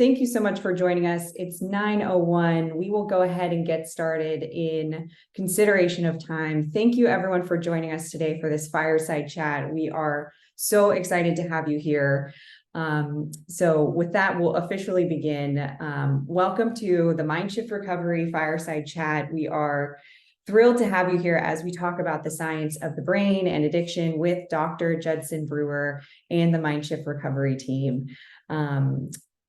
thank you so much for joining us. It's 9:01. We will go ahead and get started in consideration of time. Thank you everyone for joining us today for this fireside chat. We are so excited to have you here. So with that, we'll officially begin. Welcome to the Mindshift Recovery Fireside Chat. We are thrilled to have you here as we talk about the science of the brain and addiction with Dr. Judson Brewer and the Mindshift Recovery team.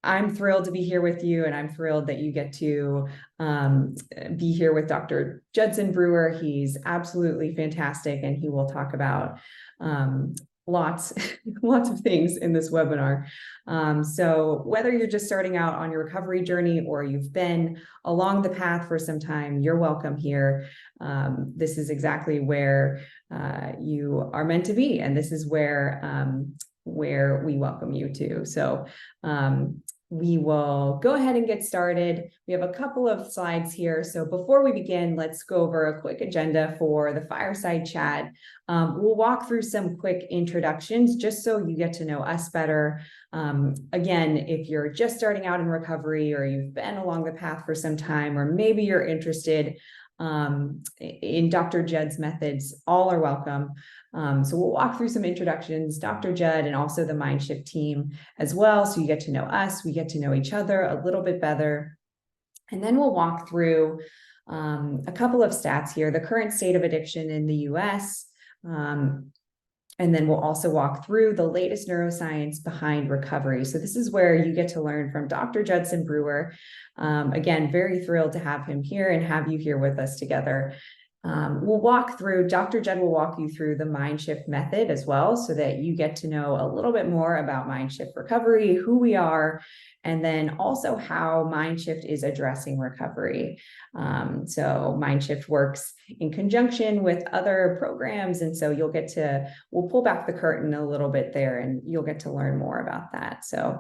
I'm thrilled to be here with you, and I'm thrilled that you get to be here with Dr. Judson Brewer. He's absolutely fantastic, and he will talk about lots of things in this webinar. So whether you're just starting out on your recovery journey or you've been along the path for some time, you're welcome here. This is exactly where you are meant to be, and this is where we welcome you to. So we will go ahead and get started. We have a couple of slides here. So before we begin, let's go over a quick agenda for the fireside chat. We'll walk through some quick introductions just so you get to know us better. Again, if you're just starting out in recovery or you've been along the path for some time, or maybe you're interested in Dr. Judd's methods, all are welcome. So we'll walk through some introductions, Dr. Judd and also the Mindshift team as well. So you get to know us, we get to know each other a little bit better. And then we'll walk through a couple of stats here, the current state of addiction in the US. And then we'll also walk through the latest neuroscience behind recovery. So this is where you get to learn from Dr. Judson Brewer. Again, very thrilled to have him here and have you here with us together. We'll walk through, Dr. Judd will walk you through the Mindshift Method as well, so that you get to know a little bit more about Mindshift Recovery, who we are, and then also how Mindshift is addressing recovery. So Mindshift works in conjunction with other programs, and so we'll pull back the curtain a little bit there, and you'll get to learn more about that. So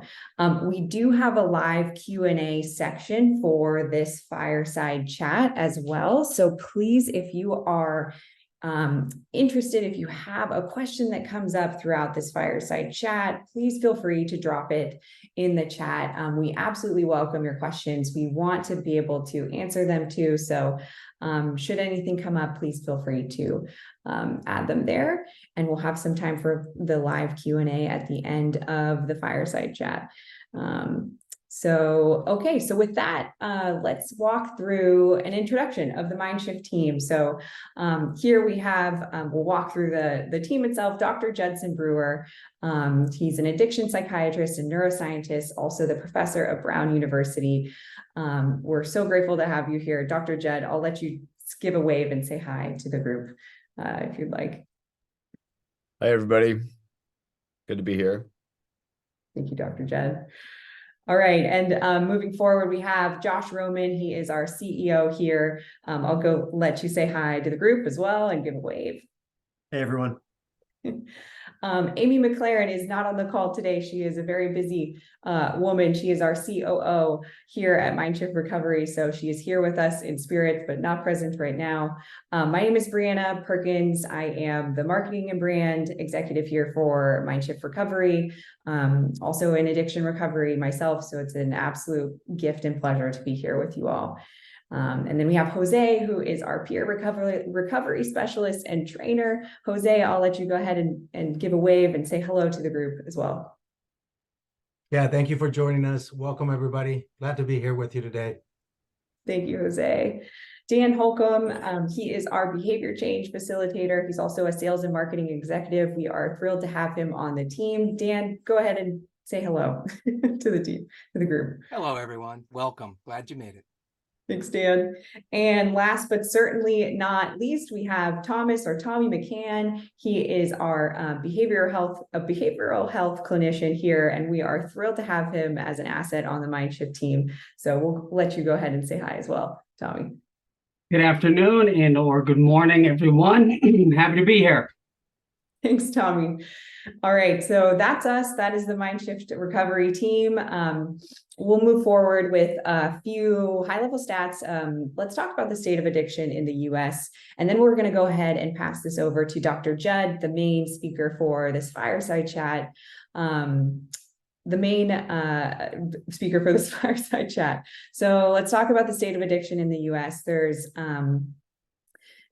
we do have a live Q&A section for this fireside chat as well. So please, if you are interested, if you have a question that comes up throughout this fireside chat, please feel free to drop it in the chat. We absolutely welcome your questions. We want to be able to answer them too. So should anything come up, please feel free to add them there. And we'll have some time for the live Q&A at the end of the fireside chat. So with that, let's walk through an introduction of the Mindshift team. So here we have, we'll walk through the team itself, Dr. Judson Brewer. He's an addiction psychiatrist and neuroscientist, also the professor of Brown University. We're so grateful to have you here. Dr. Judd, I'll let you give a wave and say hi to the group if you'd like. Hi, everybody. Good to be here. Thank you, Dr. Judd. All right, and moving forward, we have Josh Roman. He is our CEO here. I'll go let you say hi to the group as well and give a wave. Hey, everyone. Amy McLaren is not on the call today. She is a very busy woman. She is our COO here at Mindshift Recovery. So she is here with us in spirit, but not present right now. My name is Brianna Perkins. I am the marketing and brand executive here for Mindshift Recovery, also in addiction recovery myself. So it's an absolute gift and pleasure to be here with you all. And then we have Jose, who is our peer recovery specialist and trainer. Jose, I'll let you go ahead and give a wave and say hello to the group as well. Yeah, thank you for joining us. Welcome, everybody. Glad to be here with you today. Thank you, Jose. Dan Holcomb, he is our behavior change facilitator. He's also a sales and marketing executive. We are thrilled to have him on the team. Dan, go ahead and say hello to the team, to the group. Hello, everyone. Welcome. Glad you made it. Thanks, Dan. And last but certainly not least, we have Tommy McCann. He is our behavioral health clinician here, and we are thrilled to have him as an asset on the Mindshift team. So we'll let you go ahead and say hi as well, Tommy. Good afternoon or good morning, everyone. Happy to be here. Thanks, Tommy. All right, so that's us. That is the Mindshift Recovery team. We'll move forward with a few high-level stats. Let's talk about the state of addiction in the US, and then we're going to go ahead and pass this over to Dr. Judd, the main speaker for this fireside chat. the main speaker for this fireside chat. So let's talk about the state of addiction in the US.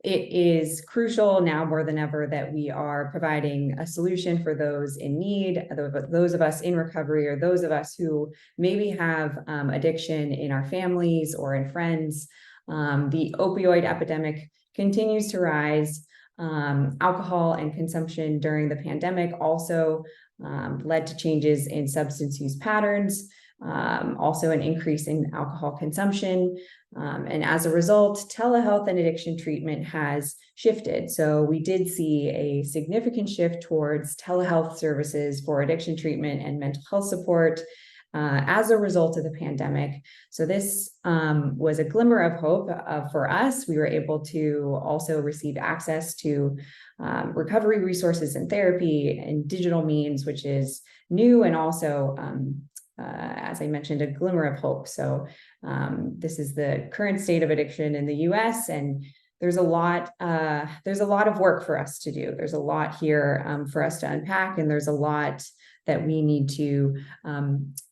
It is crucial now more than ever that we are providing a solution for those in need, those of us in recovery, or those of us who maybe have addiction in our families or in friends. The opioid epidemic continues to rise. Alcohol and consumption during the pandemic also led to changes in substance use patterns, also an increase in alcohol consumption. And as a result, telehealth and addiction treatment has shifted. So we did see a significant shift towards telehealth services for addiction treatment and mental health support as a result of the pandemic. So this was a glimmer of hope for us. We were able to also receive access to recovery resources and therapy and digital means, which is new and also as I mentioned, a glimmer of hope. So this is the current state of addiction in the US, and there's a lot of work for us to do. There's a lot here for us to unpack, and there's a lot that we need to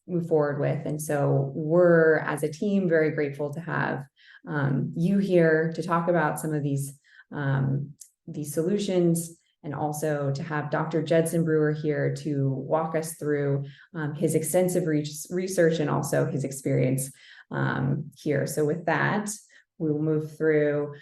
move forward with. And so we're, as a team, very grateful to have you here to talk about some of these solutions, and also to have Dr. Judson Brewer here to walk us through his extensive research and also his experience here. So with that, we will move through.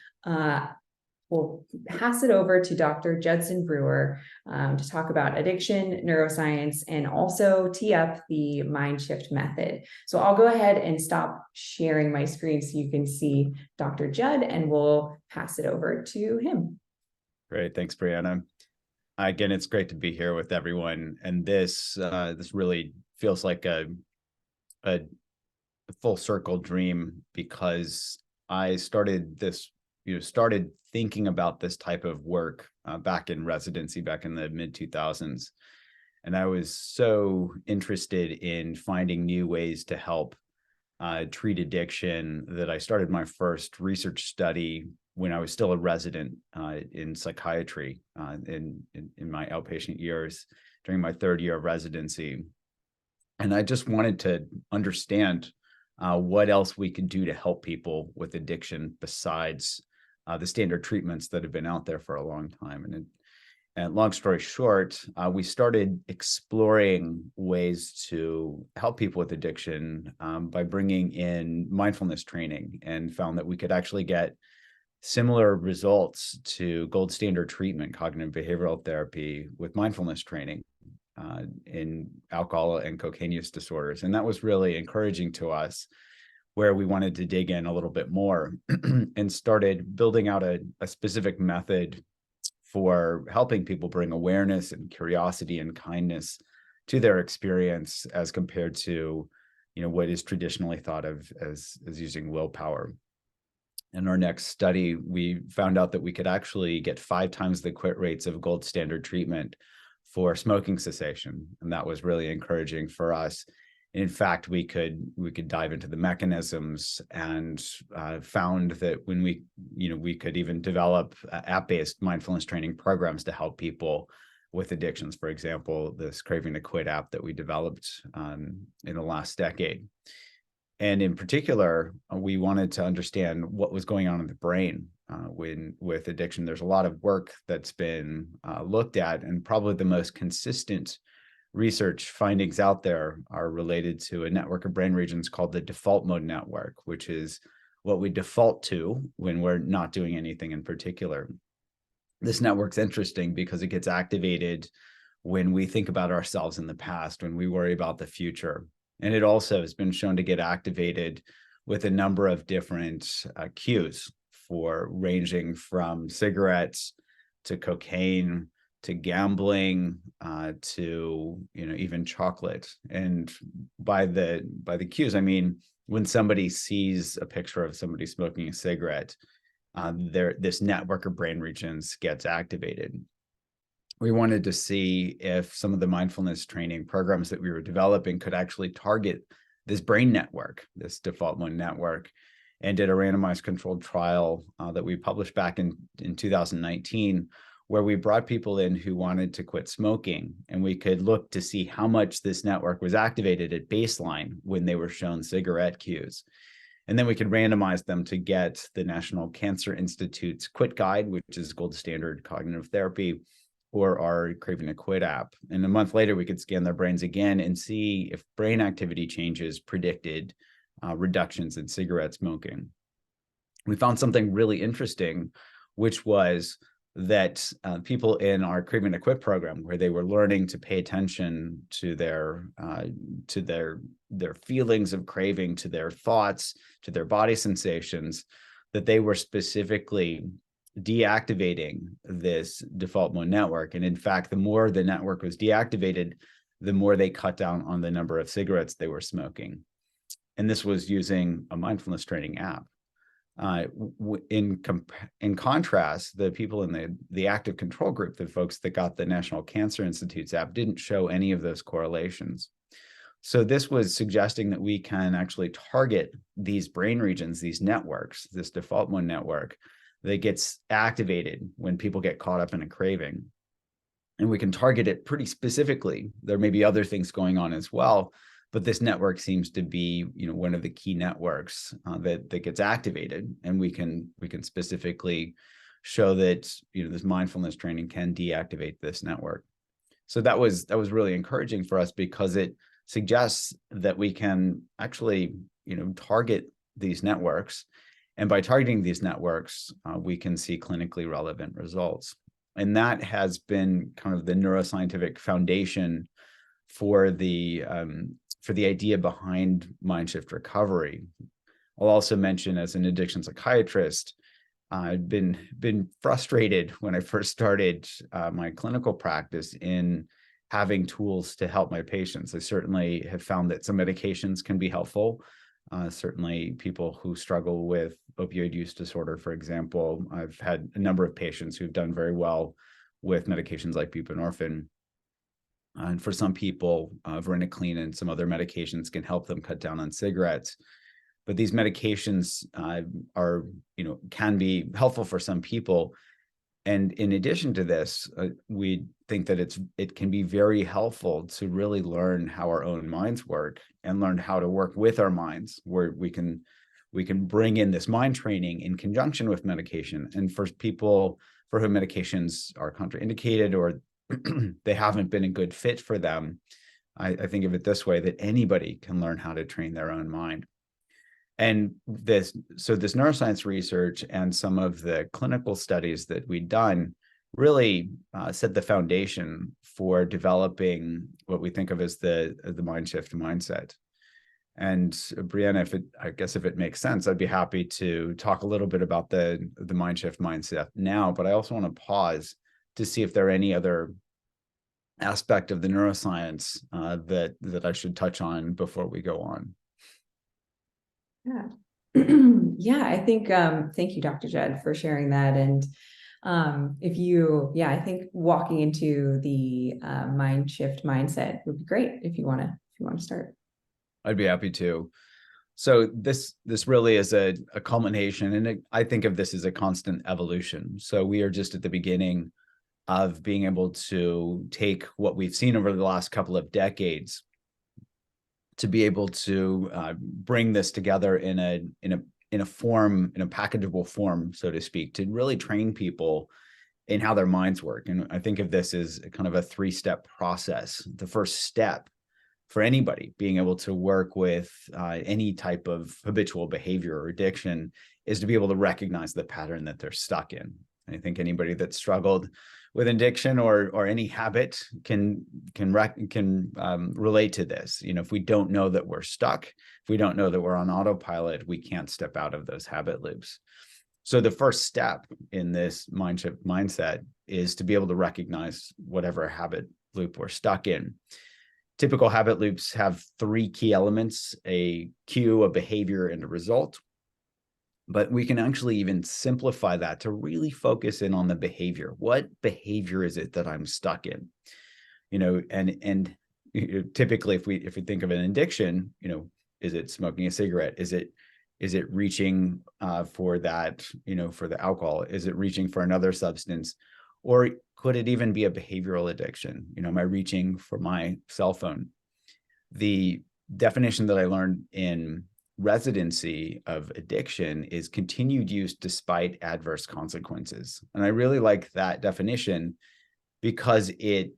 We'll pass it over to Dr. Judson Brewer to talk about addiction, neuroscience, and also tee up the Mindshift method. So I'll go ahead and stop sharing my screen so you can see Dr. Judd, and we'll pass it over to him. Great. Thanks, Brianna. Again, it's great to be here with everyone. And this really feels like a full circle dream, because I started thinking about this type of work back in residency, back in the mid-2000s. And I was so interested in finding new ways to help treat addiction that I started my first research study when I was still a resident in psychiatry in my outpatient years during my third year of residency. And I just wanted to understand what else we could do to help people with addiction besides the standard treatments that have been out there for a long time. And long story short, we started exploring ways to help people with addiction by bringing in mindfulness training, and found that we could actually get similar results to gold standard treatment, cognitive behavioral therapy, with mindfulness training in alcohol and cocaine use disorders. And that was really encouraging to us, where we wanted to dig in a little bit more and started building out a specific method for helping people bring awareness and curiosity and kindness to their experience, as compared to, what is traditionally thought of as using willpower. In our next study, we found out that we could actually get 5 times the quit rates of gold standard treatment for smoking cessation. And that was really encouraging for us. In fact, we could dive into the mechanisms, and found that when we could even develop app-based mindfulness training programs to help people with addictions. For example, this Craving to Quit app that we developed in the last decade. And in particular, we wanted to understand what was going on in the brain with addiction. There's a lot of work that's been looked at, and probably the most consistent research findings out there are related to a network of brain regions called the default mode network, which is what we default to when we're not doing anything in particular. This network's interesting because it gets activated when we think about ourselves in the past, when we worry about the future. And it also has been shown to get activated with a number of different cues, for ranging from cigarettes to cocaine to gambling to even chocolate. And by the cues, I mean when somebody sees a picture of somebody smoking a cigarette, this network of brain regions gets activated. We wanted to see if some of the mindfulness training programs that we were developing could actually target this brain network, this default mode network, and did a randomized controlled trial that we published back in 2019, where we brought people in who wanted to quit smoking, and we could look to see how much this network was activated at baseline when they were shown cigarette cues. And then we could randomize them to get the National Cancer Institute's Quit Guide, which is gold standard cognitive therapy, or our Craving to Quit app. And a month later, we could scan their brains again and see if brain activity changes predicted reductions in cigarette smoking. We found something really interesting, which was that people in our Craving to Quit program, where they were learning to pay attention to their feelings of craving, to their thoughts, to their body sensations, that they were specifically deactivating this default mode network. And in fact, the more the network was deactivated, the more they cut down on the number of cigarettes they were smoking. And this was using a mindfulness training app. In contrast, the people in the active control group, the folks that got the National Cancer Institute's app, didn't show any of those correlations. So this was suggesting that we can actually target these brain regions, these networks, this default mode network that gets activated when people get caught up in a craving. And we can target it pretty specifically. There may be other things going on as well, but this network seems to be, one of the key networks that gets activated, and we can specifically show that this mindfulness training can deactivate this network. So that was really encouraging for us, because it suggests that we can actually target these networks, and by targeting these networks, we can see clinically relevant results. And that has been kind of the neuroscientific foundation for the idea behind Mindshift recovery. I'll also mention, as an addiction psychiatrist, I've been frustrated when I first started my clinical practice in having tools to help my patients. I certainly have found that some medications can be helpful. Certainly people who struggle with opioid use disorder, for example, I've had a number of patients who've done very well with medications like buprenorphine. And for some people, varenicline and some other medications can help them cut down on cigarettes. But these medications can be helpful for some people. And in addition to this, we think that it can be very helpful to really learn how our own minds work and learn how to work with our minds, where we can bring in this mind training in conjunction with medication. And for people for whom medications are contraindicated or they haven't been a good fit for them, I think of it this way, that anybody can learn how to train their own mind. And this neuroscience research and some of the clinical studies that we've done really set the foundation for developing what we think of as the Mindshift mindset. And Brianna, if it makes sense, I'd be happy to talk a little bit about the Mindshift mindset now, but I also want to pause to see if there are any other aspect of the neuroscience that I should touch on before we go on. Yeah. Yeah, I think, thank you, Dr. Judd, for sharing that. And I think walking into the Mindshift mindset would be great if you want to start. I'd be happy to. So this really is a culmination, and I think of this as a constant evolution. So we are just at the beginning of being able to take what we've seen over the last couple of decades to be able to bring this together in a packageable form, so to speak, to really train people in how their minds work. And I think of this as kind of a 3-step process. The first step for anybody being able to work with any type of habitual behavior or addiction is to be able to recognize the pattern that they're stuck in. I think anybody that's struggled with addiction or any habit can relate to this. If we don't know that we're stuck, if we don't know that we're on autopilot, we can't step out of those habit loops. So the first step in this Mindshift mindset is to be able to recognize whatever habit loop we're stuck in. Typical habit loops have 3 key elements: a cue, a behavior, and a result. But we can actually even simplify that to really focus in on the behavior. What behavior is it that I'm stuck in? And typically, if we think of an addiction, is it smoking a cigarette? Is it reaching for that, for the alcohol? Is it reaching for another substance? Or could it even be a behavioral addiction? Am I reaching for my cell phone? The definition that I learned in residency of addiction is continued use despite adverse consequences. And I really like that definition because it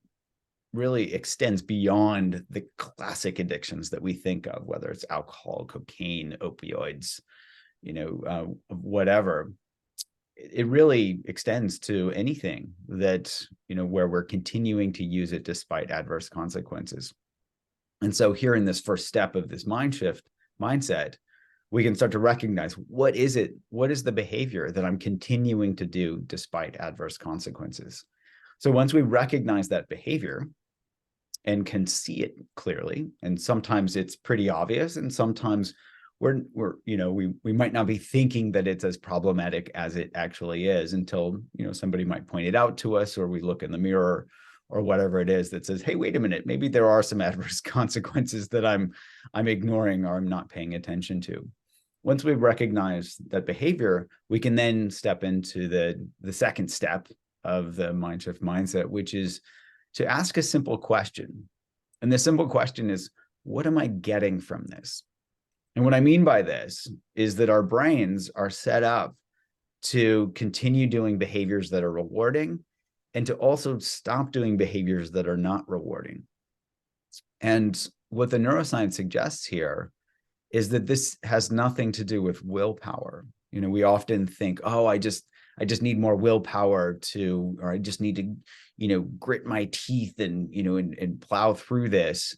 really extends beyond the classic addictions that we think of, whether it's alcohol, cocaine, opioids, whatever. It really extends to anything that, where we're continuing to use it despite adverse consequences. And so here in this first step of this mindset, we can start to recognize what is the behavior that I'm continuing to do despite adverse consequences. So once we recognize that behavior and can see it clearly, and sometimes it's pretty obvious, and sometimes we might not be thinking that it's as problematic as it actually is until, somebody might point it out to us, or we look in the mirror or whatever it is that says, hey, wait a minute, maybe there are some adverse consequences that I'm ignoring or I'm not paying attention to. Once we recognize that behavior, we can then step into the second step of the Mindshift mindset, which is to ask a simple question. And the simple question is, what am I getting from this? And what I mean by this is that our brains are set up to continue doing behaviors that are rewarding and to also stop doing behaviors that are not rewarding. And what the neuroscience suggests here is that this has nothing to do with willpower. We often think, oh, I just need more willpower or I just need to, grit my teeth and plow through this.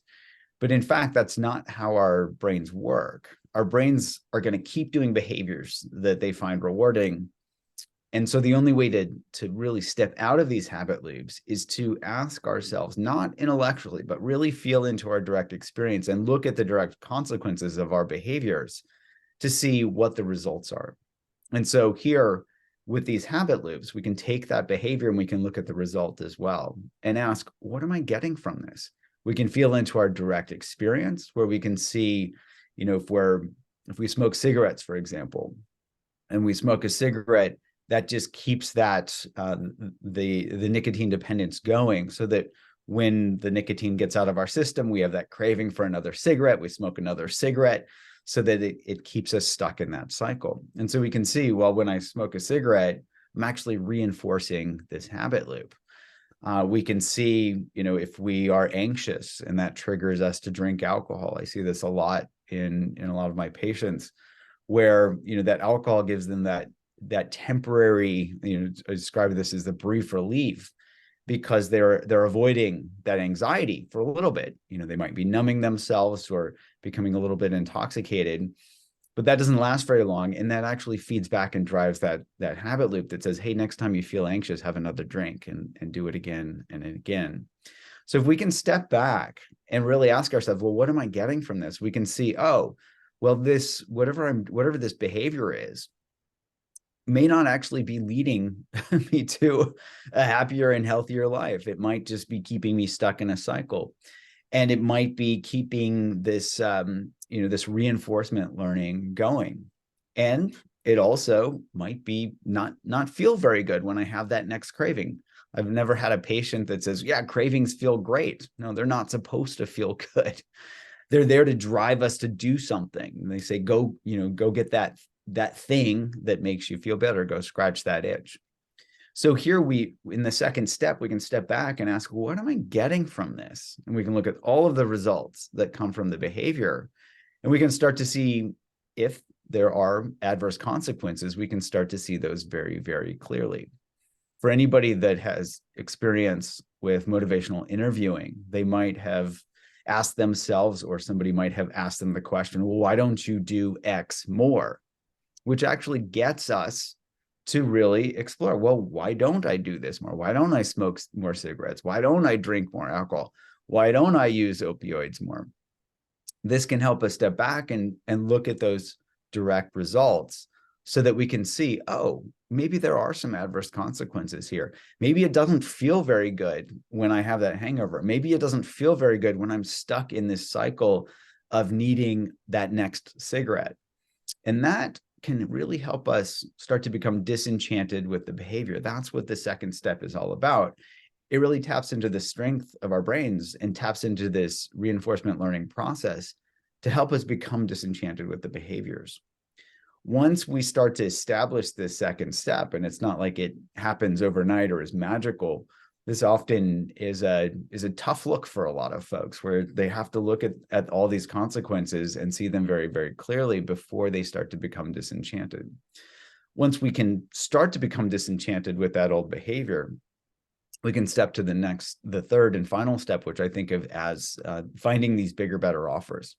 But in fact, that's not how our brains work. Our brains are going to keep doing behaviors that they find rewarding. And so the only way to really step out of these habit loops is to ask ourselves, not intellectually, but really feel into our direct experience and look at the direct consequences of our behaviors to see what the results are. And so here with these habit loops, we can take that behavior and we can look at the result as well and ask, what am I getting from this? We can feel into our direct experience where we can see, if we smoke cigarettes, for example, and we smoke a cigarette, that just keeps that the nicotine dependence going, so that when the nicotine gets out of our system, we have that craving for another cigarette, we smoke another cigarette, so that it keeps us stuck in that cycle. And so we can see, well, when I smoke a cigarette, I'm actually reinforcing this habit loop. We can see, if we are anxious and that triggers us to drink alcohol. I see this a lot in a lot of my patients where, that alcohol gives them that temporary, I describe this as the brief relief, because they're avoiding that anxiety for a little bit. They might be numbing themselves or becoming a little bit intoxicated, but that doesn't last very long. And that actually feeds back and drives that habit loop that says, hey, next time you feel anxious, have another drink and do it again and again. So if we can step back and really ask ourselves, well, what am I getting from this? We can see, oh, well, whatever this behavior is, may not actually be leading me to a happier and healthier life. It might just be keeping me stuck in a cycle. And it might be keeping this, this reinforcement learning going. And it also might be not feel very good when I have that next craving. I've never had a patient that says, yeah, cravings feel great. No, they're not supposed to feel good. They're there to drive us to do something. And they say, go get that thing that makes you feel better, go scratch that itch. So here in the second step, we can step back and ask, well, what am I getting from this? And we can look at all of the results that come from the behavior. And we can start to see if there are adverse consequences, we can start to see those very, very clearly. For anybody that has experience with motivational interviewing, they might have asked themselves, or somebody might have asked them the question, well, why don't you do X more? Which actually gets us to really explore, well, why don't I do this more? Why don't I smoke more cigarettes? Why don't I drink more alcohol? Why don't I use opioids more? This can help us step back and look at those direct results so that we can see, oh, maybe there are some adverse consequences here. Maybe it doesn't feel very good when I have that hangover. Maybe it doesn't feel very good when I'm stuck in this cycle of needing that next cigarette. And that can really help us start to become disenchanted with the behavior. That's what the second step is all about. It really taps into the strength of our brains and taps into this reinforcement learning process to help us become disenchanted with the behaviors. Once we start to establish this second step, and it's not like it happens overnight or is magical, this often is a tough look for a lot of folks, where they have to look at all these consequences and see them very, very clearly before they start to become disenchanted. Once we can start to become disenchanted with that old behavior, we can step to the third and final step, which I think of as finding these bigger, better offers.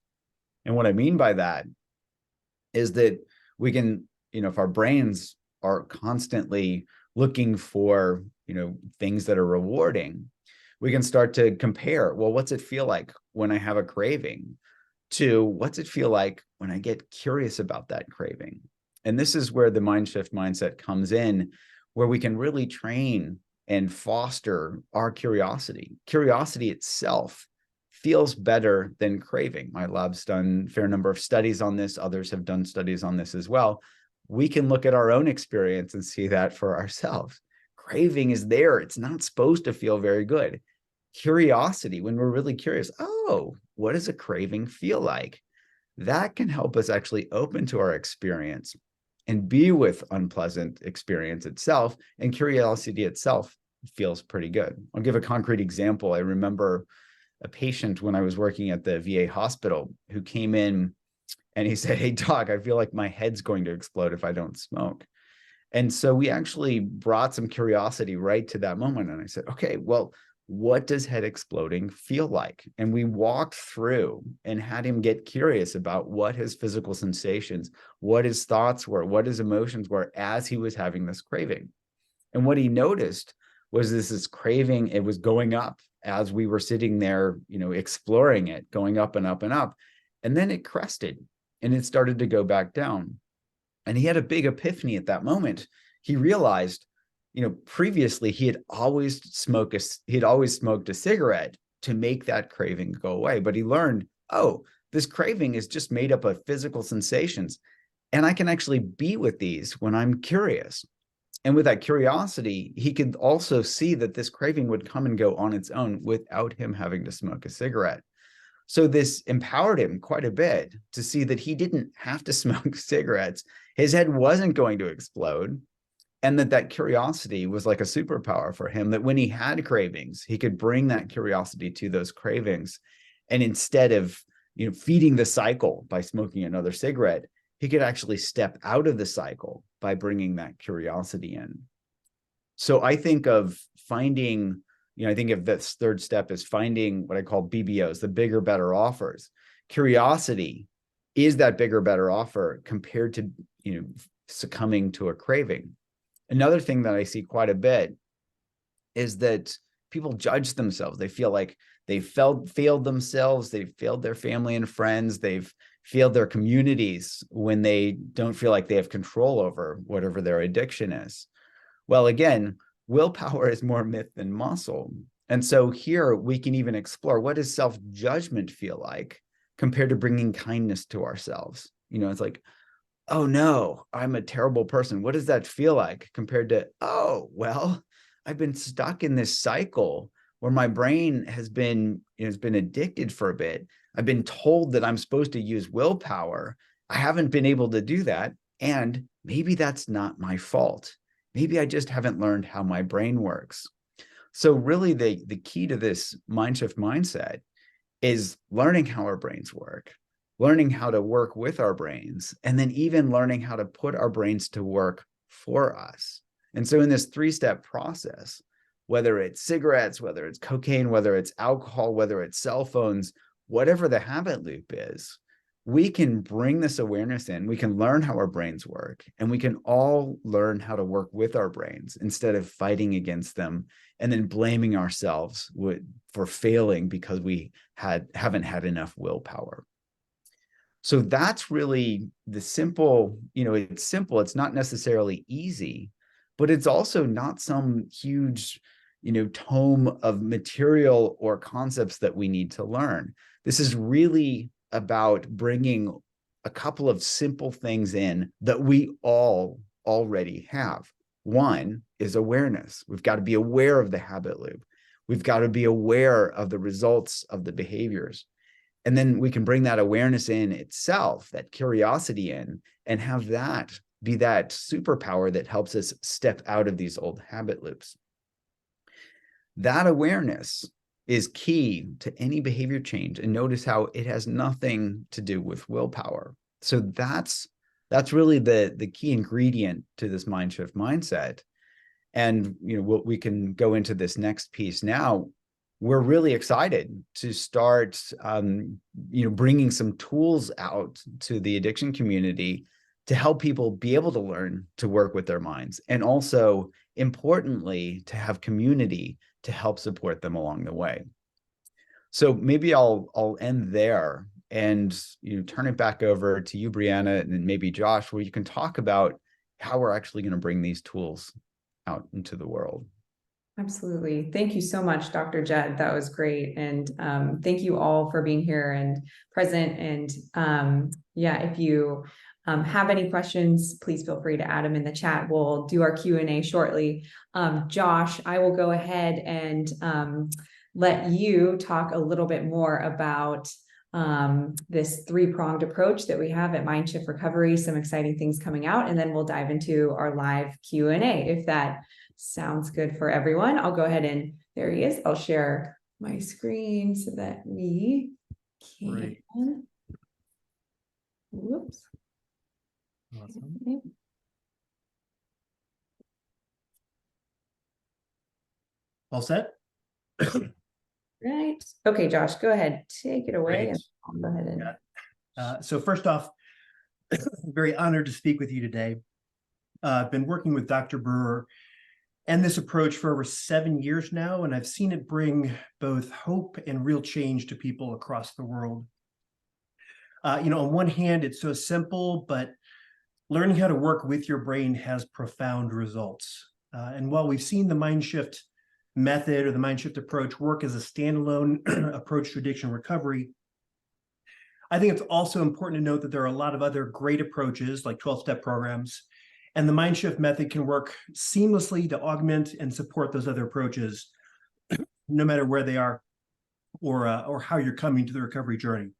And what I mean by that is that we can, if our brains are constantly looking for, things that are rewarding, we can start to compare, well, what's it feel like when I have a craving, to what's it feel like when I get curious about that craving? And this is where the Mindshift mindset comes in, where we can really train and foster our curiosity. Curiosity itself feels better than craving. My lab's done a fair number of studies on this. Others have done studies on this as well. We can look at our own experience and see that for ourselves. Craving is there. It's not supposed to feel very good. Curiosity, when we're really curious, oh, what does a craving feel like? That can help us actually open to our experience and be with unpleasant experience itself, and curiosity itself feels pretty good. I'll give a concrete example. I remember a patient when I was working at the VA hospital who came in and he said, "Hey, doc, I feel like my head's going to explode if I don't smoke." And so we actually brought some curiosity right to that moment. And I said, okay, well, what does head exploding feel like? And we walked through and had him get curious about what his physical sensations, what his thoughts were, what his emotions were as he was having this craving. And what he noticed was this craving, it was going up as we were sitting there, exploring it, going up and up and up. And then it crested and it started to go back down. And he had a big epiphany at that moment. He realized, previously he had always smoked a cigarette to make that craving go away. But he learned, oh, this craving is just made up of physical sensations. And I can actually be with these when I'm curious. And with that curiosity, he could also see that this craving would come and go on its own without him having to smoke a cigarette. So this empowered him quite a bit to see that he didn't have to smoke cigarettes. His head wasn't going to explode. And that curiosity was like a superpower for him, that when he had cravings, he could bring that curiosity to those cravings. And instead of, feeding the cycle by smoking another cigarette, he could actually step out of the cycle by bringing that curiosity in. So I think of finding, I think of this third step as finding what I call BBOs, the bigger, better offers. Curiosity is that bigger, better offer compared to, succumbing to a craving. Another thing that I see quite a bit is that people judge themselves. They feel like they've failed themselves. They've failed their family and friends. They've failed their communities when they don't feel like they have control over whatever their addiction is. Well, again, willpower is more myth than muscle. And so here we can even explore, what does self-judgment feel like compared to bringing kindness to ourselves? It's like, oh no, I'm a terrible person. What does that feel like compared to, oh, well, I've been stuck in this cycle where my brain has been addicted for a bit. I've been told that I'm supposed to use willpower. I haven't been able to do that. And maybe that's not my fault. Maybe I just haven't learned how my brain works. So really the key to this Mindshift mindset is learning how our brains work, learning how to work with our brains, and then even learning how to put our brains to work for us. And so in this three-step process, whether it's cigarettes, whether it's cocaine, whether it's alcohol, whether it's cell phones, whatever the habit loop is, we can bring this awareness in, we can learn how our brains work, and we can all learn how to work with our brains instead of fighting against them and then blaming ourselves for failing because we haven't had enough willpower. So that's really the simple, it's simple. It's not necessarily easy, but it's also not some huge, tome of material or concepts that we need to learn. This is really about bringing a couple of simple things in that we all already have. One is awareness. We've got to be aware of the habit loop. We've got to be aware of the results of the behaviors. And then we can bring that awareness in itself, that curiosity in, and have that be that superpower that helps us step out of these old habit loops. That awareness is key to any behavior change. And notice how it has nothing to do with willpower. So that's really the key ingredient to this mind shift mindset. And we can go into this next piece now. We're really excited to start bringing some tools out to the addiction community to help people be able to learn to work with their minds, and also importantly to have community to help support them along the way. So maybe I'll end there and turn it back over to you, Brianna, and then maybe Josh, where you can talk about how we're actually going to bring these tools out into the world. Absolutely. Thank you so much, Dr. Judd. That was great. And thank you all for being here and present. And if you have any questions, please feel free to add them in the chat. We'll do our Q&A shortly. Josh, I will go ahead and let you talk a little bit more about this three-pronged approach that we have at Mindshift Recovery, some exciting things coming out, and then we'll dive into our live Q&A. If that sounds good for everyone, I'll go ahead and there he is. I'll share my screen so that we can. Great. Whoops. Awesome. Okay. All set? Right. Okay, Josh, go ahead. Take it away. Great. And I'll go ahead and So first off, very honored to speak with you today. I've been working with Dr. Brewer and this approach for over 7 years now, and I've seen it bring both hope and real change to people across the world. On one hand, it's so simple, but learning how to work with your brain has profound results. And while we've seen the Mindshift method or the Mindshift approach work as a standalone approach to addiction recovery, I think it's also important to note that there are a lot of other great approaches like 12-step programs, and the Mindshift method can work seamlessly to augment and support those other approaches, no matter where they are or how you're coming to the recovery journey.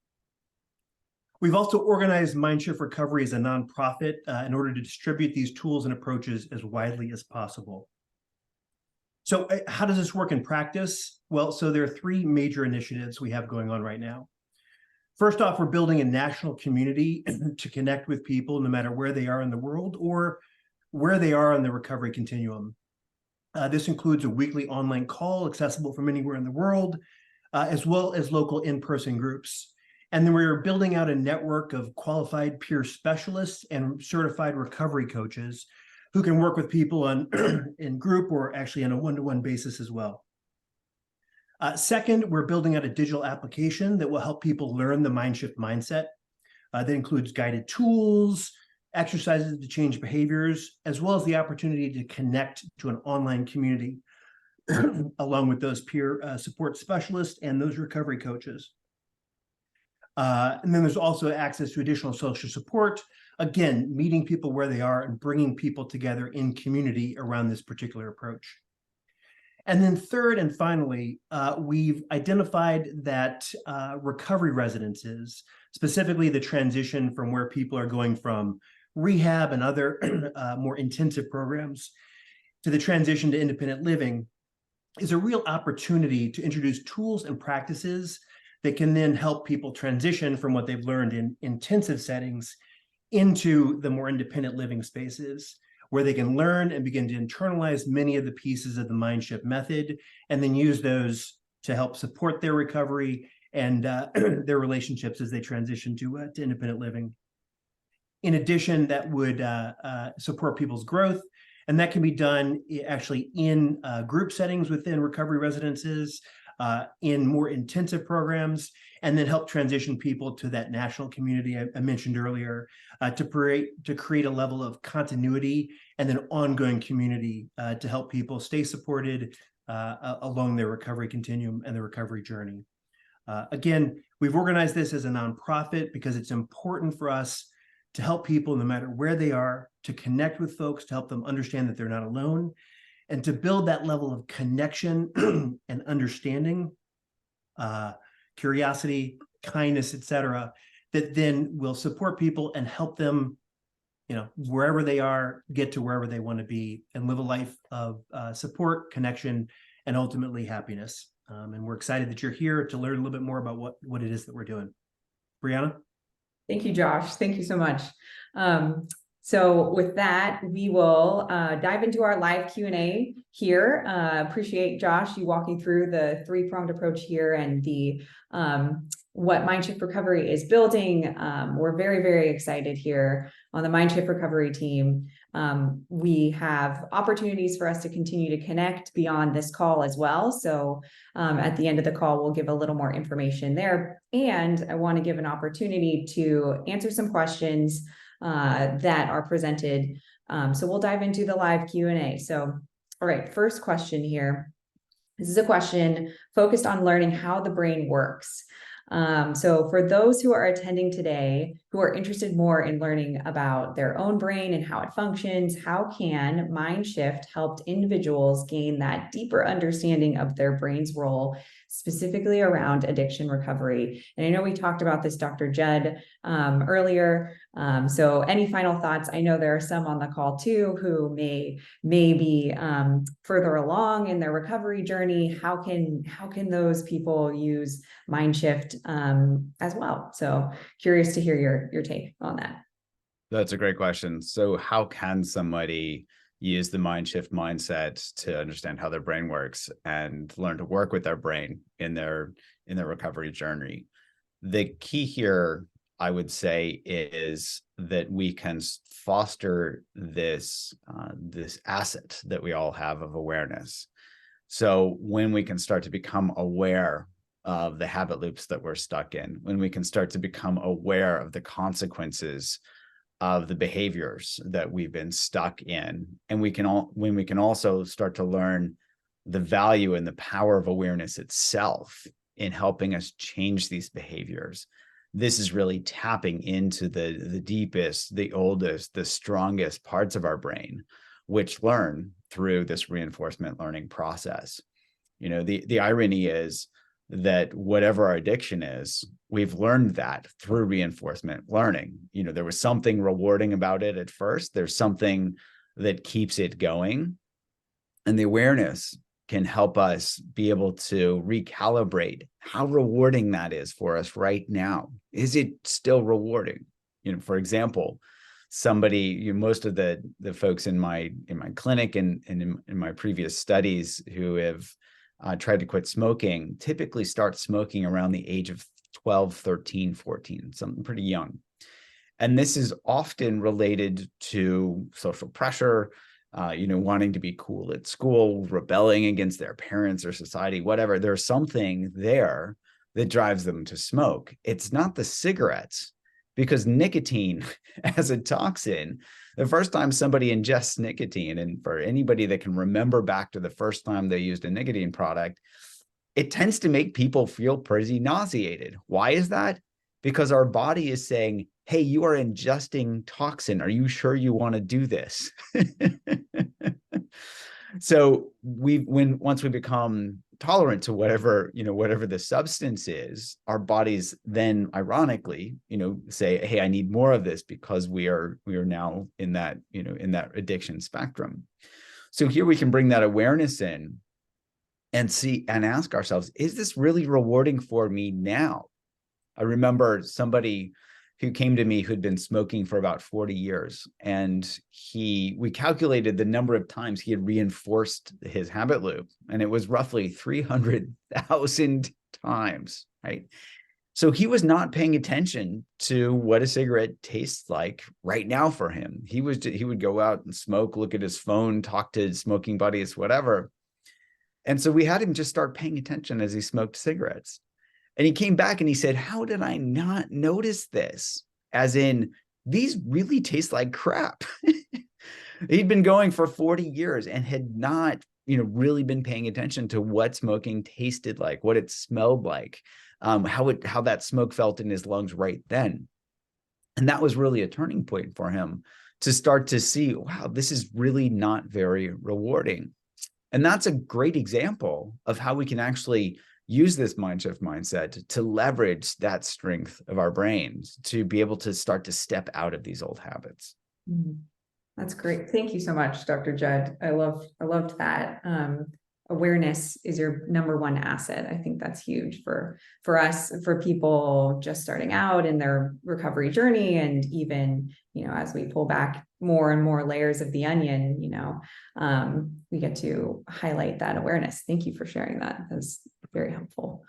We've also organized Mindshift Recovery as a nonprofit in order to distribute these tools and approaches as widely as possible. So how does this work in practice? Well, so there are three major initiatives we have going on right now. First off, we're building a national community to connect with people no matter where they are in the world or where they are on the recovery continuum. This includes a weekly online call accessible from anywhere in the world, as well as local in-person groups. And then we're building out a network of qualified peer specialists and certified recovery coaches who can work with people in group or actually on a one-to-one basis as well. Second, we're building out a digital application that will help people learn the Mindshift mindset. That includes guided tools, exercises to change behaviors, as well as the opportunity to connect to an online community along with those peer support specialists and those recovery coaches. And then there's also access to additional social support, again, meeting people where they are and bringing people together in community around this particular approach. And then third and finally, we've identified that recovery residences, specifically the transition from where people are going from rehab and other more intensive programs to the transition to independent living, is a real opportunity to introduce tools and practices that can then help people transition from what they've learned in intensive settings into the more independent living spaces, where they can learn and begin to internalize many of the pieces of the Mindshift method, and then use those to help support their recovery and their relationships as they transition to independent living. In addition, that would support people's growth, and that can be done actually in group settings within recovery residences, in more intensive programs, and then help transition people to that national community I mentioned earlier, to create a level of continuity and then ongoing community to help people stay supported along their recovery continuum and their recovery journey. Again, We've organized this as a nonprofit because it's important for us to help people no matter where they are, to connect with folks, to help them understand that they're not alone, and to build that level of connection and understanding, curiosity, kindness, etc., that then will support people and help them, wherever they are, get to wherever they want to be and live a life of support, connection, and ultimately happiness. And we're excited that you're here to learn a little bit more about what it is that we're doing. Brianna? Thank you, Josh. Thank you so much. So with that, we will dive into our live Q&A here. Appreciate, Josh, you walking through the three-pronged approach here and the what Mindshift Recovery is building. We're very, very excited here on the Mindshift Recovery team. We have opportunities for us to continue to connect beyond this call as well. So at the end of the call, we'll give a little more information there. And I want to give an opportunity to answer some questions that are presented. So we'll dive into the live Q&A. So, all right, first question here. This is a question focused on learning how the brain works. So for those who are attending today, who are interested more in learning about their own brain and how it functions, how can Mindshift help individuals gain that deeper understanding of their brain's role, specifically around addiction recovery? And I know we talked about this, Dr. Judd, earlier. So any final thoughts? I know there are some on the call too who may be further along in their recovery journey. How can those people use Mindshift as well? So curious to hear your take on that. That's a great question. So how can somebody use the Mindshift mindset to understand how their brain works and learn to work with their brain in their recovery journey? The key here, I would say, is that we can foster this asset that we all have of awareness. So when we can start to become aware of the habit loops that we're stuck in, when we can start to become aware of the consequences of the behaviors that we've been stuck in, and when we can also start to learn the value and the power of awareness itself in helping us change these behaviors, this is really tapping into the deepest, the oldest, the strongest parts of our brain, which learn through this reinforcement learning process. The irony is that whatever our addiction is, we've learned that through reinforcement learning. There was something rewarding about it at first. There's something that keeps it going. And the awareness can help us be able to recalibrate how rewarding that is for us right now. Is it still rewarding? For example, most of the folks in my clinic and in my previous studies who have tried to quit smoking typically start smoking around the age of 12, 13, 14, something pretty young. And this is often related to social pressure, wanting to be cool at school, rebelling against their parents or society, whatever. There's something there that drives them to smoke. It's not the cigarettes, because nicotine as a toxin, the first time somebody ingests nicotine, and for anybody that can remember back to the first time they used a nicotine product, it tends to make people feel pretty nauseated. Why is that? Because our body is saying, hey, you are ingesting toxin. Are you sure you want to do this? So once we become tolerant to whatever the substance is, our bodies then ironically, say, hey, I need more of this because we are now in that addiction spectrum. So here we can bring that awareness in and see and ask ourselves, is this really rewarding for me now? I remember somebody who came to me who'd been smoking for about 40 years. And we calculated the number of times he had reinforced his habit loop, and it was roughly 300,000 times, right? So he was not paying attention to what a cigarette tastes like right now for him. He would go out and smoke, look at his phone, talk to his smoking buddies, whatever. And so we had him just start paying attention as he smoked cigarettes. And he came back and he said, how did I not notice this? As in, these really taste like crap. He'd been going for 40 years and had not, really been paying attention to what smoking tasted like, what it smelled like, how that smoke felt in his lungs right then. And that was really a turning point for him to start to see, wow, this is really not very rewarding. And that's a great example of how we can actually use this Mindshift mindset to leverage that strength of our brains to be able to start to step out of these old habits. That's great. Thank you so much, Dr. Judd. I loved that. Awareness is your number one asset. I think that's huge for us, for people just starting out in their recovery journey. And even, as we pull back more and more layers of the onion, we get to highlight that awareness. Thank you for sharing that. That's very helpful.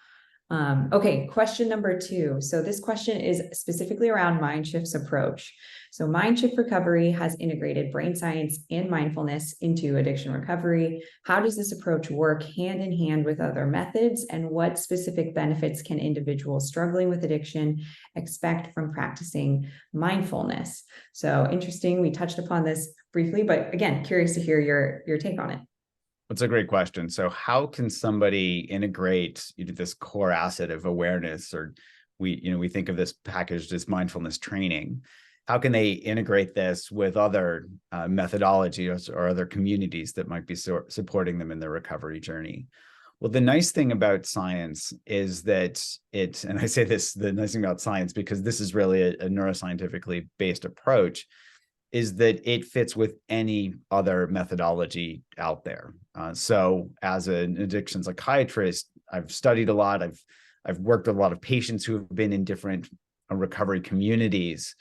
Okay, question number 2. So this question is specifically around Mindshift's approach. So Mindshift Recovery has integrated brain science and mindfulness into addiction recovery. How does this approach work hand in hand with other methods, and what specific benefits can individuals struggling with addiction expect from practicing mindfulness? So interesting. We touched upon this briefly, but again, curious to hear your take on it. That's a great question. So how can somebody integrate this core asset of awareness, or we think of this package as mindfulness training? How can they integrate this with other methodologies or other communities that might be supporting them in their recovery journey? Well, the nice thing about science is that and I say this, the nice thing about science, because this is really a neuroscientifically based approach, is that it fits with any other methodology out there. So as an addiction psychiatrist, I've studied a lot. I've worked with a lot of patients who have been in different recovery communities,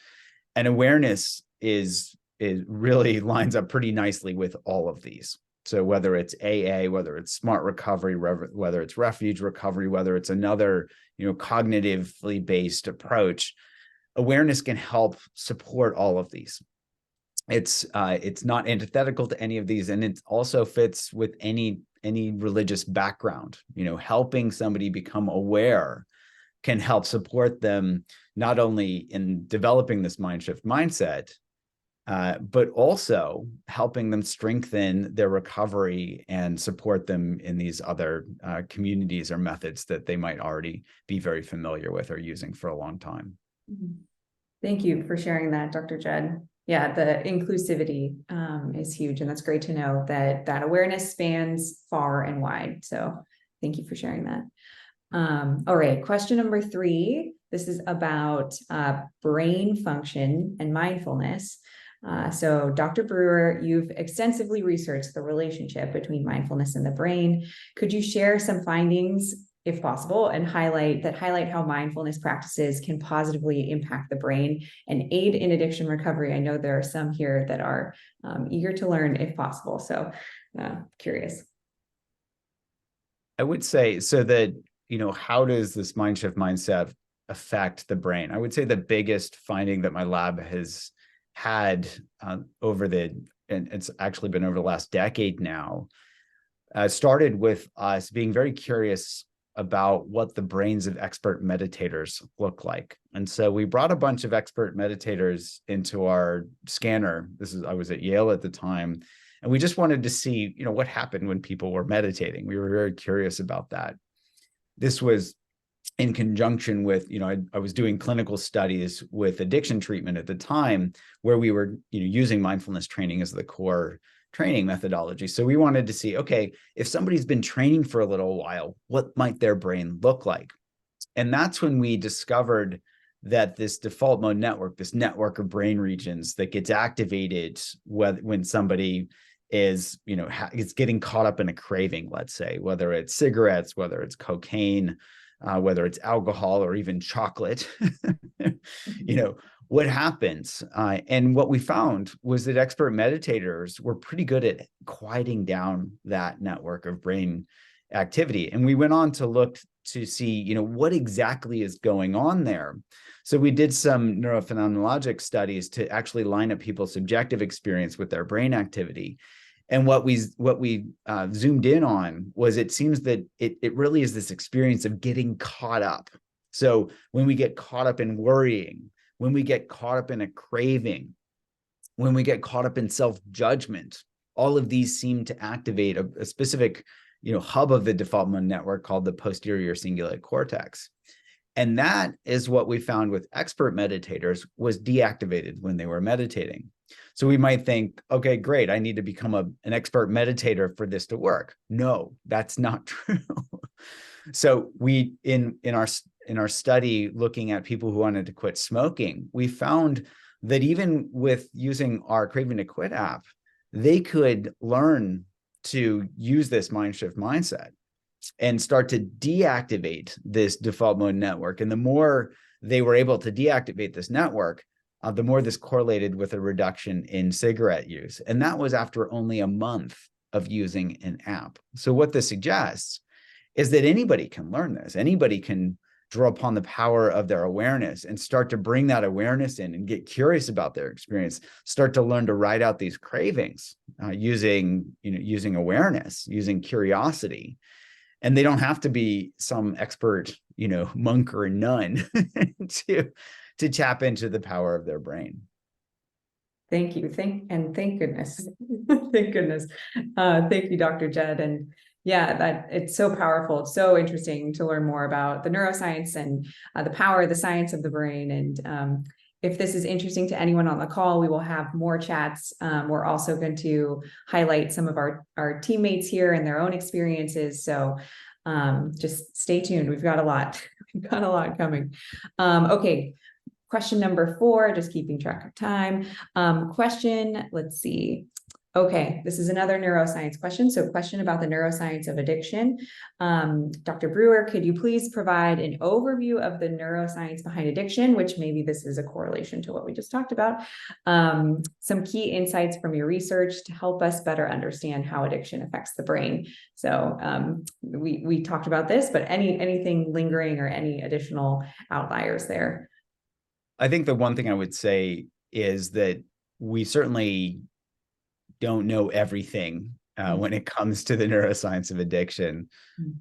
and awareness is really lines up pretty nicely with all of these. So whether it's AA, whether it's smart recovery, whether it's refuge recovery, whether it's another cognitively based approach, awareness can help support all of these. It's not antithetical to any of these, and it also fits with any religious background. Helping somebody become aware can help support them not only in developing this Mindshift mindset, but also helping them strengthen their recovery and support them in these other communities or methods that they might already be very familiar with or using for a long time. Thank you for sharing that, Dr. Judd. Yeah, the inclusivity is huge, and that's great to know that awareness spans far and wide. So thank you for sharing that. All right, question number 3. This is about brain function and mindfulness. So Dr. Brewer, you've extensively researched the relationship between mindfulness and the brain. Could you share some findings, if possible, and highlight how mindfulness practices can positively impact the brain and aid in addiction recovery? I know there are some here that are eager to learn, if possible. So curious. I would say so that, how does this Mindshift mindset affect the brain? I would say the biggest finding that my lab has had and it's actually been over the last decade now, started with us being very curious about what the brains of expert meditators look like. And so we brought a bunch of expert meditators into our scanner. I was at Yale at the time, and we just wanted to see, what happened when people were meditating. We were very curious about that. This was in conjunction with, I was doing clinical studies with addiction treatment at the time, where we were, using mindfulness training as the core training methodology. So we wanted to see, okay, if somebody's been training for a little while, what might their brain look like? And that's when we discovered that this default mode network, this network of brain regions that gets activated when somebody is, is getting caught up in a craving, let's say, whether it's cigarettes, whether it's cocaine, whether it's alcohol or even chocolate, what happens? And what we found was that expert meditators were pretty good at quieting down that network of brain activity. And we went on to look to see, what exactly is going on there. So we did some neurophenomenologic studies to actually line up people's subjective experience with their brain activity. And what we zoomed in on was, it seems that it really is this experience of getting caught up. So when we get caught up in worrying, when we get caught up in a craving, when we get caught up in self-judgment, all of these seem to activate a specific, hub of the default mode network called the posterior cingulate cortex. And that is what we found with expert meditators was deactivated when they were meditating. So we might think, okay, great, I need to become an expert meditator for this to work. No, that's not true. So we in our study looking at people who wanted to quit smoking, we found that even with using our Craving to Quit app, they could learn to use this Mindshift mindset and start to deactivate this default mode network. And the more they were able to deactivate this network, the more this correlated with a reduction in cigarette use. And that was after only a month of using an app. So what this suggests is that anybody can learn this. Anybody can draw upon the power of their awareness and start to bring that awareness in and get curious about their experience, start to learn to write out these cravings using awareness, using curiosity. And they don't have to be some expert, monk or nun to tap into the power of their brain. Thank you. Thank goodness. Thank goodness. Thank you, Dr. Jed. And yeah, that it's so powerful. It's so interesting to learn more about the neuroscience and the power of the science of the brain. And if this is interesting to anyone on the call, we will have more chats. We're also going to highlight some of our teammates here and their own experiences. So just stay tuned. We've got a lot. We've got a lot coming. Okay. Question number 4, just keeping track of time. Let's see. Okay, this is another neuroscience question. So question about the neuroscience of addiction. Dr. Brewer, could you please provide an overview of the neuroscience behind addiction, which maybe this is a correlation to what we just talked about. Some key insights from your research to help us better understand how addiction affects the brain. So we talked about this, but anything lingering or any additional outliers there? I think the one thing I would say is that we certainly don't know everything when it comes to the neuroscience of addiction.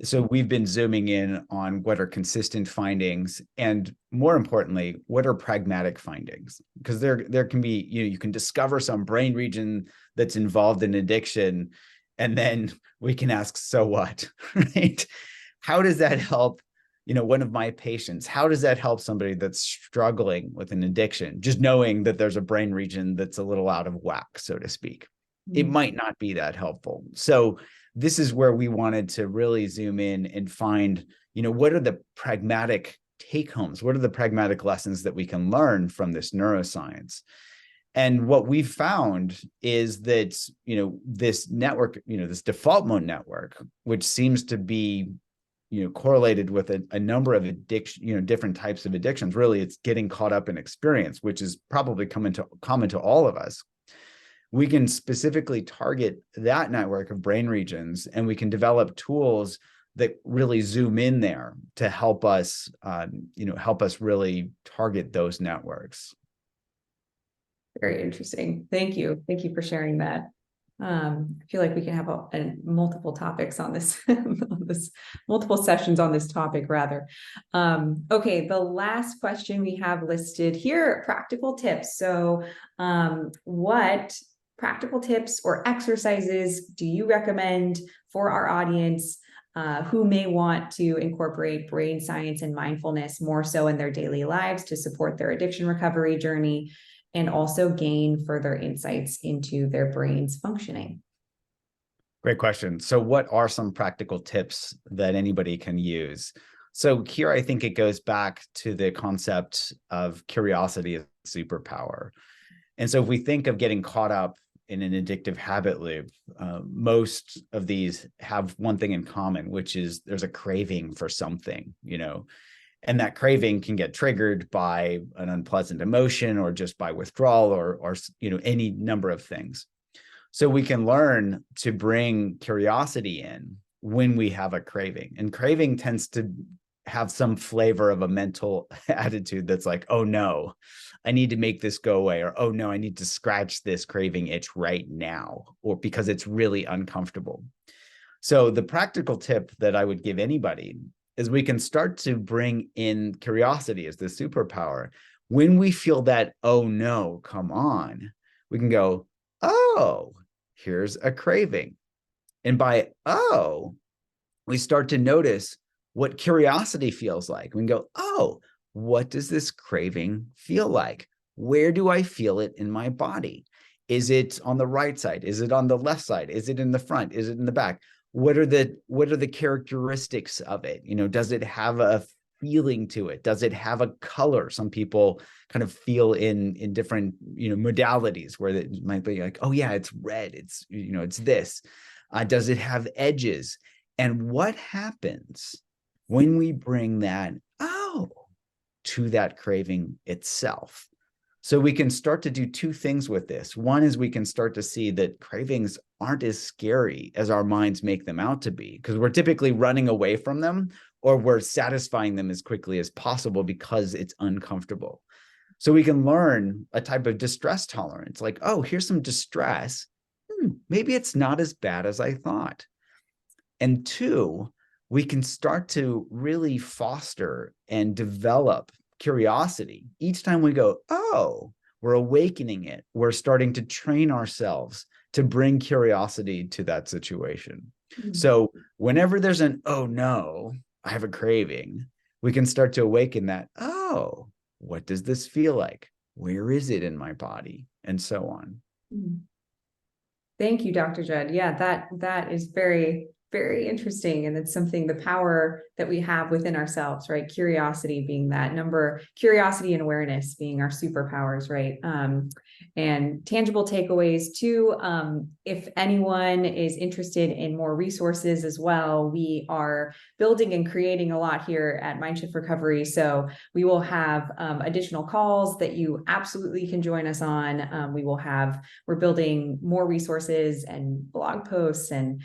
So we've been zooming in on what are consistent findings, and more importantly, what are pragmatic findings? Because there can be, you can discover some brain region that's involved in addiction, and then we can ask, so what, right? How does that help? One of my patients, how does that help somebody that's struggling with an addiction? Just knowing that there's a brain region that's a little out of whack, so to speak. It might not be that helpful. So this is where we wanted to really zoom in and find, what are the pragmatic take homes? What are the pragmatic lessons that we can learn from this neuroscience? And what we've found is that, this network, this default mode network, which seems to be correlated with a number of addiction, different types of addictions. Really, it's getting caught up in experience, which is probably common to all of us. We can specifically target that network of brain regions, and we can develop tools that really zoom in there to help us, really target those networks. Very interesting. Thank you. Thank you for sharing that. I feel like we can have multiple topics on this, multiple sessions on this topic rather. Okay, the last question we have listed here, practical tips. So what practical tips or exercises do you recommend for our audience who may want to incorporate brain science and mindfulness more so in their daily lives to support their addiction recovery journey, and also gain further insights into their brain's functioning? Great question. So what are some practical tips that anybody can use? So here, I think it goes back to the concept of curiosity as a superpower. And so if we think of getting caught up in an addictive habit loop, most of these have one thing in common, which is there's a craving for something, and that craving can get triggered by an unpleasant emotion or just by withdrawal or any number of things. So we can learn to bring curiosity in when we have a craving. And craving tends to have some flavor of a mental attitude that's like, oh no, I need to make this go away, or oh no, I need to scratch this craving itch right now, or because it's really uncomfortable. So the practical tip that I would give anybody is we can start to bring in curiosity as the superpower. When we feel that, oh no, come on, we can go, oh, here's a craving. And by, oh, we start to notice, what curiosity feels like. We can go, oh, what does this craving feel like? Where do I feel it in my body? Is it on the right side? Is it on the left side? Is it in the front? Is it in the back? What are the characteristics of it? Does it have a feeling to it? Does it have a color? Some people kind of feel in different, modalities where it might be like, oh yeah, it's red. It's, it's this. Does it have edges? And what happens when we bring that, to that craving itself? So we can start to do two things with this. One is we can start to see that cravings aren't as scary as our minds make them out to be, because we're typically running away from them, or we're satisfying them as quickly as possible because it's uncomfortable. So we can learn a type of distress tolerance, like, oh, here's some distress. Maybe it's not as bad as I thought. And two, we can start to really foster and develop curiosity. Each time we go, oh, we're awakening it. We're starting to train ourselves to bring curiosity to that situation. So whenever there's an, oh no, I have a craving, we can start to awaken that, oh, what does this feel like? Where is it in my body? And so on. Thank you, Dr. Judd. Yeah, that is very, very interesting. And it's something, the power that we have within ourselves, right? Curiosity being that number, curiosity and awareness being our superpowers, right? And tangible takeaways too. If anyone is interested in more resources as well, we are building and creating a lot here at Mindshift Recovery. So we will have additional calls that you absolutely can join us on. We're building more resources and blog posts and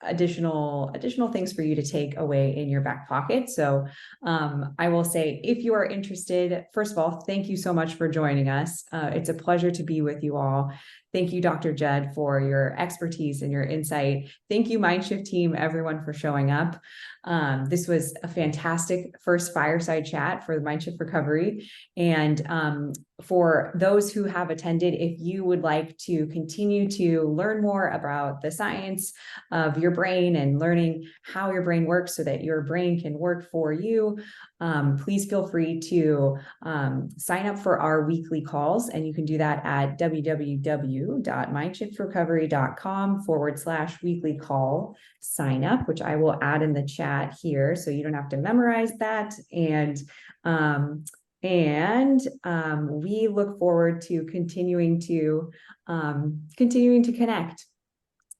additional things for you to take away in your back pocket. So I will say, if you are interested, first of all, thank you so much for joining us. It's a pleasure to be with you all. Thank you, Dr. Judd, for your expertise and your insight. Thank you, Mindshift team, everyone, for showing up. This was a fantastic first fireside chat for the Mindshift Recovery. And for those who have attended, if you would like to continue to learn more about the science of your brain and learning how your brain works so that your brain can work for you, please feel free to sign up for our weekly calls. And you can do that at www.mindshiftrovery.com/weekly call sign up, which I will add in the chat here, so you don't have to memorize that. And we look forward to continuing to connect.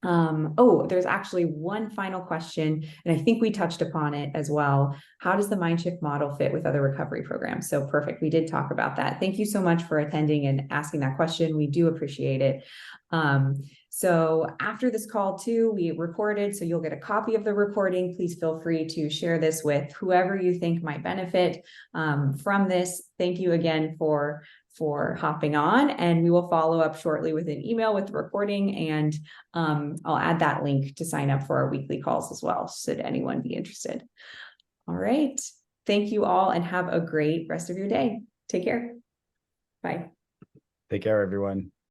There's actually one final question, and I think we touched upon it as well. How does the Mindshift model fit with other recovery programs? So perfect. We did talk about that. Thank you so much for attending and asking that question. We do appreciate it. So after this call too, we recorded, so you'll get a copy of the recording. Please feel free to share this with whoever you think might benefit from this. Thank you again for hopping on, and we will follow up shortly with an email with the recording, and I'll add that link to sign up for our weekly calls as well, should anyone be interested. All right. Thank you all, and have a great rest of your day. Take care. Bye. Take care, everyone.